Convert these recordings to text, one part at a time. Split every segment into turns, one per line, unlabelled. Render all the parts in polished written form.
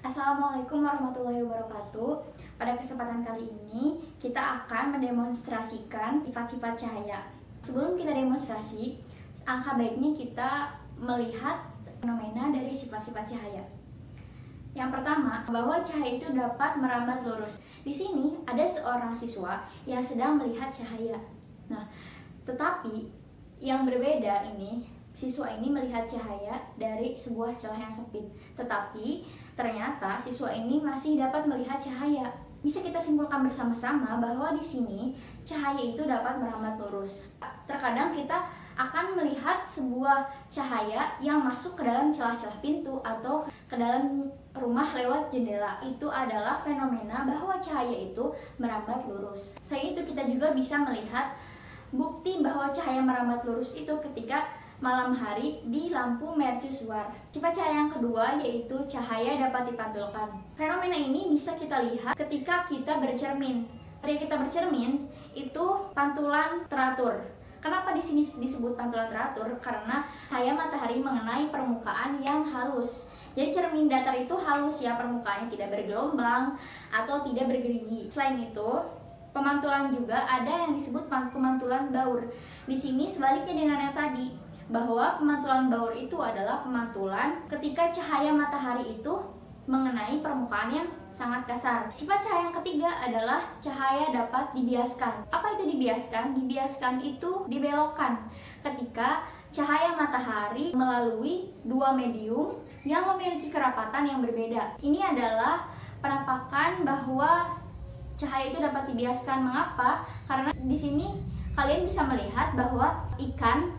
Assalamualaikum warahmatullahi wabarakatuh. Pada kesempatan kali ini, kita akan mendemonstrasikan sifat-sifat cahaya. Sebelum kita demonstrasi, alangkah baiknya kita melihat fenomena dari sifat-sifat cahaya. Yang pertama, bahwa cahaya itu dapat merambat lurus. Di sini ada seorang siswa yang sedang melihat cahaya. Nah, tetapi yang berbeda ini, siswa ini melihat cahaya dari sebuah celah yang sempit. Tetapi ternyata siswa ini masih dapat melihat cahaya. Bisa kita simpulkan bersama-sama bahwa di sini cahaya itu dapat merambat lurus. Terkadang kita akan melihat sebuah cahaya yang masuk ke dalam celah-celah pintu atau ke dalam rumah lewat jendela. Itu adalah fenomena bahwa cahaya itu merambat lurus. Selain itu kita juga bisa melihat bukti bahwa cahaya merambat lurus itu ketika malam hari di lampu mercusuar. Sifat cahaya yang kedua yaitu cahaya dapat dipantulkan. Fenomena ini bisa kita lihat ketika kita bercermin. Ketika kita bercermin, itu pantulan teratur. Kenapa di sini disebut pantulan teratur? Karena cahaya matahari mengenai permukaan yang halus. Jadi cermin datar itu halus ya, permukaannya tidak bergelombang atau tidak bergerigi. Selain itu, pemantulan juga ada yang disebut pemantulan baur. Di sini sebaliknya dengan yang tadi, bahwa pemantulan baur itu adalah pemantulan ketika cahaya matahari itu mengenai permukaan yang sangat kasar. Sifat cahaya yang ketiga adalah cahaya dapat dibiaskan. Apa itu dibiaskan? Dibiaskan itu dibelokkan ketika cahaya matahari melalui dua medium yang memiliki kerapatan yang berbeda. Ini adalah penampakan bahwa cahaya itu dapat dibiaskan. Mengapa? Karena di sini kalian bisa melihat bahwa ikan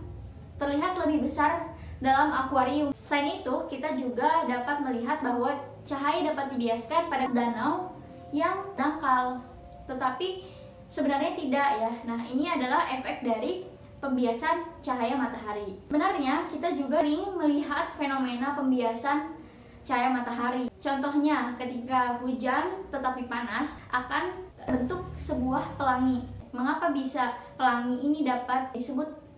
terlihat lebih besar dalam akuarium. Selain itu, kita juga dapat melihat bahwa cahaya dapat dibiaskan pada danau yang dangkal. Tetapi sebenarnya tidak ya. Nah, ini adalah efek dari pembiasan cahaya matahari. Sebenarnya kita juga sering melihat fenomena pembiasan cahaya matahari. Contohnya, ketika hujan tetapi panas akan bentuk sebuah pelangi. Mengapa bisa pelangi ini dapat disebut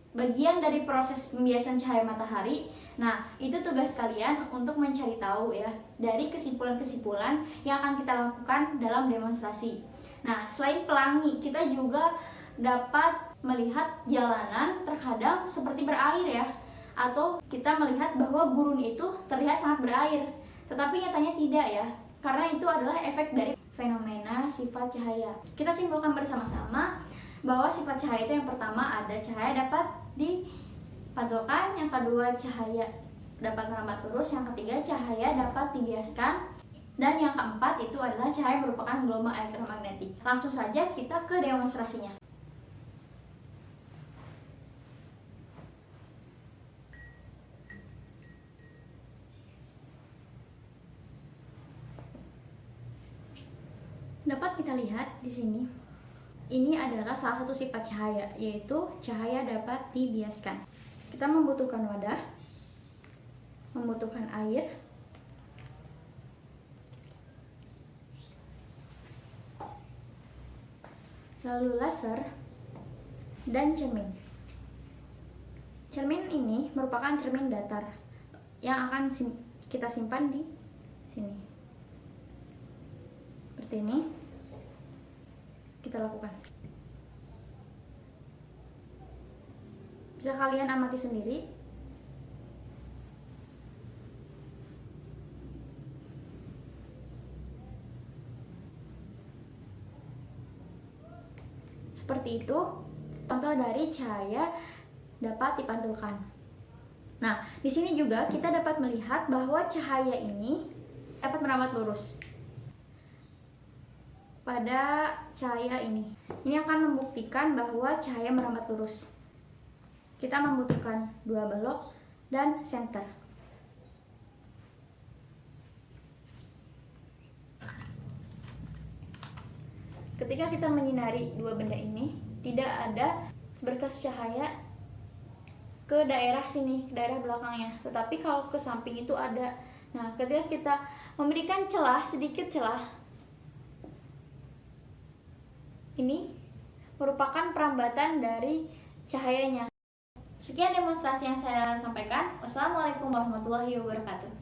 bagian dari proses pembiasan cahaya matahari? Nah, itu tugas kalian untuk mencari tahu ya dari kesimpulan-kesimpulan yang akan kita lakukan dalam demonstrasi. Nah, selain pelangi, kita juga dapat melihat jalanan terkadang seperti berair ya, atau kita melihat bahwa gurun itu terlihat sangat berair, tetapi nyatanya tidak ya, karena itu adalah efek dari fenomena sifat cahaya. Kita simpulkan bersama-sama bahwa sifat cahaya itu yang pertama ada cahaya dapat dipantulkan, yang kedua cahaya dapat merambat lurus, yang ketiga cahaya dapat dibiaskan, dan yang keempat itu adalah cahaya merupakan gelombang elektromagnetik. Langsung saja kita ke demonstrasinya. Dapat kita lihat di sini. Ini adalah salah satu sifat cahaya, yaitu cahaya dapat dibiaskan. Kita membutuhkan wadah, membutuhkan air, lalu laser, dan cermin. Cermin ini merupakan cermin datar yang akan kita simpan di sini. Seperti ini. Kita lakukan. Bisa kalian amati sendiri. Seperti itu contoh dari cahaya dapat dipantulkan. Nah, di sini juga kita dapat melihat bahwa cahaya ini dapat merambat lurus pada cahaya ini. Ini akan membuktikan bahwa cahaya merambat lurus. Kita membutuhkan dua balok dan senter. Ketika kita menyinari dua benda ini, tidak ada seberkas cahaya ke daerah sini, ke daerah belakangnya. Tetapi kalau ke samping itu ada. Nah, ketika kita memberikan celah, sedikit celah, ini merupakan perambatan dari cahayanya. Sekian demonstrasi yang saya sampaikan. Wassalamualaikum warahmatullahi wabarakatuh.